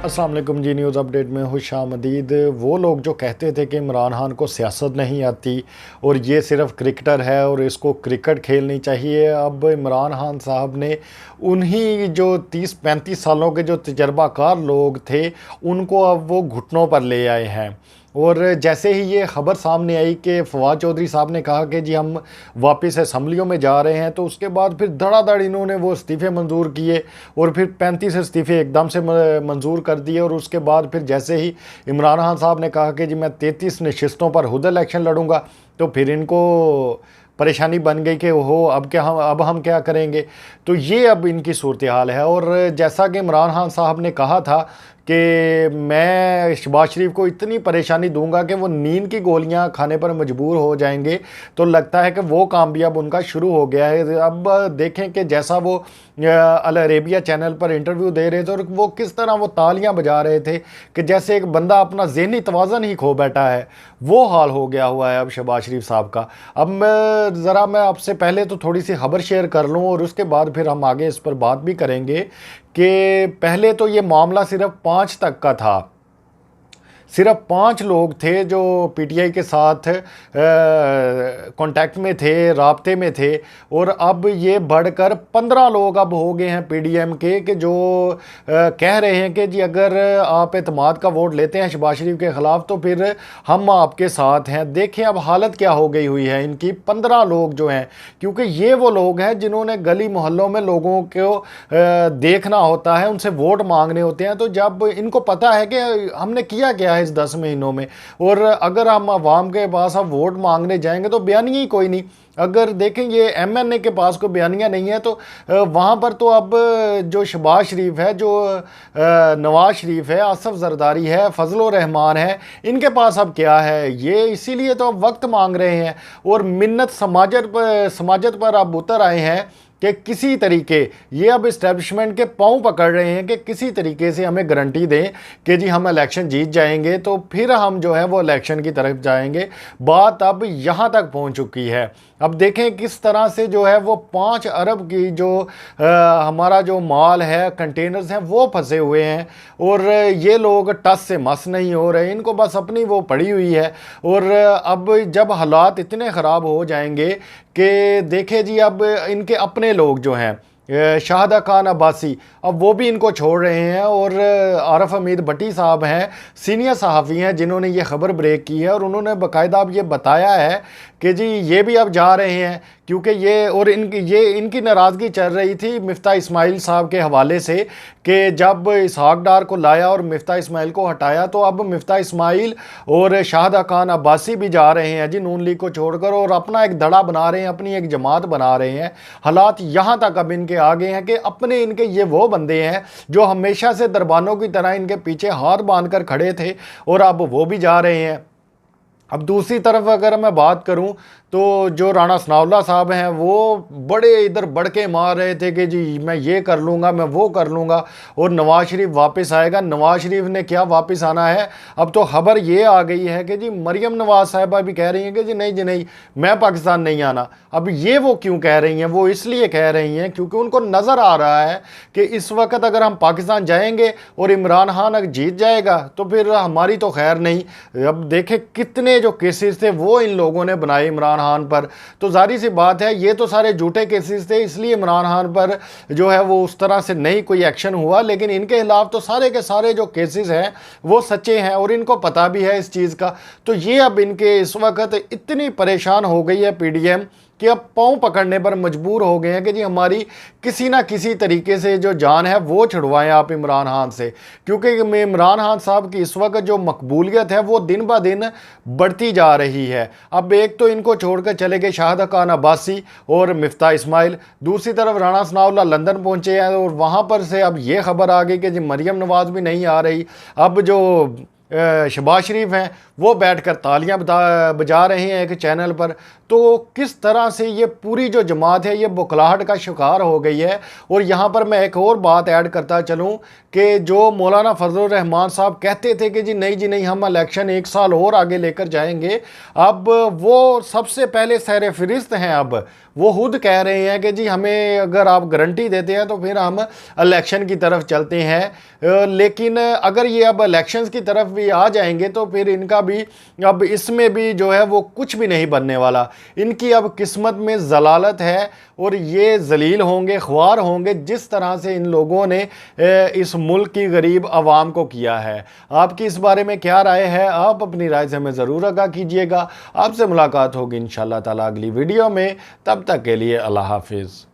अस्सलाम वालेकुम जी। News update में खुशामदीद। वो लोग जो कहते थे कि इमरान खान को सियासत नहीं आती और ये सिर्फ क्रिकेटर है और इसको क्रिकेट खेलनी चाहिए, अब इमरान खान साहब ने उन्हीं जो 30-35 सालों के जो तजर्बाकार लोग थे उनको अब वो घुटनों पर ले आए हैं। और जैसे ही ये ख़बर सामने आई कि फवाद चौधरी साहब ने कहा कि जी हम वापस असम्बलियों में जा रहे हैं, तो उसके बाद फिर धड़ाधड़ इन्होंने वो इस्तीफ़े मंजूर किए और फिर 35 इस्तीफ़े एकदम से मंजूर कर दिए। और उसके बाद फिर जैसे ही इमरान खान साहब ने कहा कि जी मैं 33 नशिस्तों पर खुद इलेक्शन लड़ूंगा, तो फिर इनको परेशानी बन गई कि हो अब हम क्या करेंगे। तो ये अब इनकी सूरत हाल है। और जैसा कि इमरान खान साहब ने कहा था कि मैं शहबाज शरीफ को इतनी परेशानी दूंगा कि वो नींद की गोलियां खाने पर मजबूर हो जाएंगे, तो लगता है कि वो काम भी अब उनका शुरू हो गया है। अब देखें कि जैसा वो अल अरेबिया चैनल पर इंटरव्यू दे रहे थे और वो किस तरह वो तालियां बजा रहे थे कि जैसे एक बंदा अपना ज़हनी तवाज़न ही खो बैठा है, वो हाल हो गया हुआ है अब शहबाज शरीफ साहब का। अब मैं आपसे पहले तो थोड़ी सी खबर शेयर कर लूँ और उसके बाद फिर हम आगे इस पर बात भी करेंगे कि पहले तो ये मामला सिर्फ 5 तक का था। सिर्फ 5 लोग थे जो पीटीआई के साथ कांटेक्ट में थे, राब्ते में थे, और अब ये बढ़कर 15 लोग अब हो गए हैं पीडीएम के कि जो कह रहे हैं कि जी अगर आप एतमाद का वोट लेते हैं शहबाज शरीफ के ख़िलाफ़ तो फिर हम आपके साथ हैं। देखें अब हालत क्या हो गई हुई है इनकी। 15 लोग जो हैं, क्योंकि ये वो लोग हैं जिन्होंने गली मोहल्लों में लोगों को देखना होता है, उनसे वोट मांगने होते हैं। तो जब इनको पता है कि हमने किया क्या है इस 10 महीनों में, और अगर हम अवाम के पास अब वोट मांगने जाएंगे तो बयानिया ही कोई नहीं। अगर देखेंगे एमएनए के पास कोई बयानिया नहीं है तो वहाँ पर तो अब जो शहबाज शरीफ है, जो नवाज शरीफ है, आसफ जरदारी है, फजल रहमान है, इनके पास अब क्या है। ये इसीलिए तो अब वक्त मांग रहे हैं और मिन्नत समाजत पर अब उतर आए हैं कि किसी तरीके ये अब इस्टेब्लिशमेंट के पांव पकड़ रहे हैं कि किसी तरीके से हमें गारंटी दें कि जी हम इलेक्शन जीत जाएंगे तो फिर हम जो है वो इलेक्शन की तरफ जाएंगे। बात अब यहाँ तक पहुँच चुकी है। अब देखें किस तरह से जो है वो 5 अरब की जो हमारा जो माल है, कंटेनर्स हैं, वो फंसे हुए हैं और ये लोग टस से मस नहीं हो रहे, इनको बस अपनी वो पड़ी हुई है। और अब जब हालात इतने ख़राब हो जाएंगे कि देखे जी अब इनके अपने लोग जो हैं शाहदा खान अब्बासी, अब वो भी इनको छोड़ रहे हैं। और आरफ हमीद भट्टी साहब हैं, सीनियर सहाफ़ी हैं जिन्होंने ये ख़बर ब्रेक की है और उन्होंने बाकायदा अब ये बताया है कि जी ये भी अब जा रहे हैं, क्योंकि इनकी नाराज़गी चल रही थी मिफ्ता इस्माइल साहब के हवाले से कि जब इसहाक डार को लाया और मिफ्ता इस्माइल को हटाया, तो अब मिफ्ता इस्माइल और शाहदा खान अब्बासी भी जा रहे हैं जी नून लीग को छोड़कर और अपना एक धड़ा बना रहे हैं, अपनी एक जमात बना रहे हैं। हालात यहाँ तक अब इनके आ गए हैं कि अपने इनके ये वो बंदे हैं जो हमेशा से दरबानों की तरह इनके पीछे हाथ बांधकर खड़े थे और अब वो भी जा रहे हैं। अब दूसरी तरफ अगर मैं बात करूं तो जो राणा सनाउल्लाह साहब हैं वो बड़े इधर बढ़ के मार रहे थे कि जी मैं ये कर लूँगा, मैं वो कर लूँगा और नवाज शरीफ वापस आएगा। नवाज शरीफ ने क्या वापस आना है, अब तो खबर ये आ गई है कि जी मरियम नवाज साहिबा भी कह रही हैं कि जी नहीं मैं पाकिस्तान नहीं आना। अब ये वो क्यों कह रही हैं, वो इसलिए कह रही हैं क्योंकि उनको नज़र आ रहा है कि इस वक्त अगर हम पाकिस्तान जाएंगे और इमरान खान अगर जीत जाएगा तो फिर हमारी तो खैर नहीं। अब देखें कितने जो केसेस थे वो इन लोगों ने बनाए इमरान खान पर, तो जाहिर सी बात है ये तो सारे झूठे केसेस थे, इसलिए इमरान खान पर जो है वो उस तरह से नहीं कोई एक्शन हुआ। लेकिन इनके खिलाफ तो सारे के सारे जो केसेस हैं वो सच्चे हैं और इनको पता भी है इस चीज़ का। तो ये अब इनके इस वक्त इतनी परेशान हो गई है पीडीएम कि अब पाँव पकड़ने पर मजबूर हो गए हैं कि जी हमारी किसी ना किसी तरीके से जो जान है वो छुड़वाएं आप इमरान खान से, क्योंकि इमरान खान साहब की इस वक्त जो मकबूलियत है वो दिन ब दिन बढ़ती जा रही है। अब एक तो इनको छोड़कर चले गए शाहदा खान अब्बासी और मिफ्ता इस्माइल, दूसरी तरफ राणा सनाउल्लाह लंदन पहुंचे हैं और वहाँ पर से अब ये खबर आ गई कि जी मरियम नवाज भी नहीं आ रही। अब जो शहबाज शरीफ हैं वो बैठकर तालियां बजा रहे हैं एक चैनल पर। तो किस तरह से ये पूरी जो जमात है ये बुखलाहट का शिकार हो गई है। और यहाँ पर मैं एक और बात ऐड करता चलूँ कि जो मौलाना फजल रहमान साहब कहते थे कि जी नहीं हम इलेक्शन 1 साल और आगे लेकर जाएंगे, अब वो सबसे पहले सर फहरिस्त हैं। अब वो खुद कह रहे हैं कि जी हमें अगर आप गारंटी देते हैं तो फिर हम इलेक्शन की तरफ चलते हैं। लेकिन अगर ये अब इलेक्शंस की तरफ भी आ जाएंगे तो फिर इनका भी अब इसमें भी जो है वो कुछ भी नहीं बनने वाला। इनकी अब किस्मत में जलालत है और ये जलील होंगे, ख्वार होंगे जिस तरह से इन लोगों ने इस मुल्क की गरीब आवाम को किया है। आपकी इस बारे में क्या राय है? आप अपनी राय से हमें ज़रूर आगाह कीजिएगा। आपसे मुलाकात होगी इंशाअल्लाह ताला अगली वीडियो में। तब तक के लिए अल्लाह हाफिज़।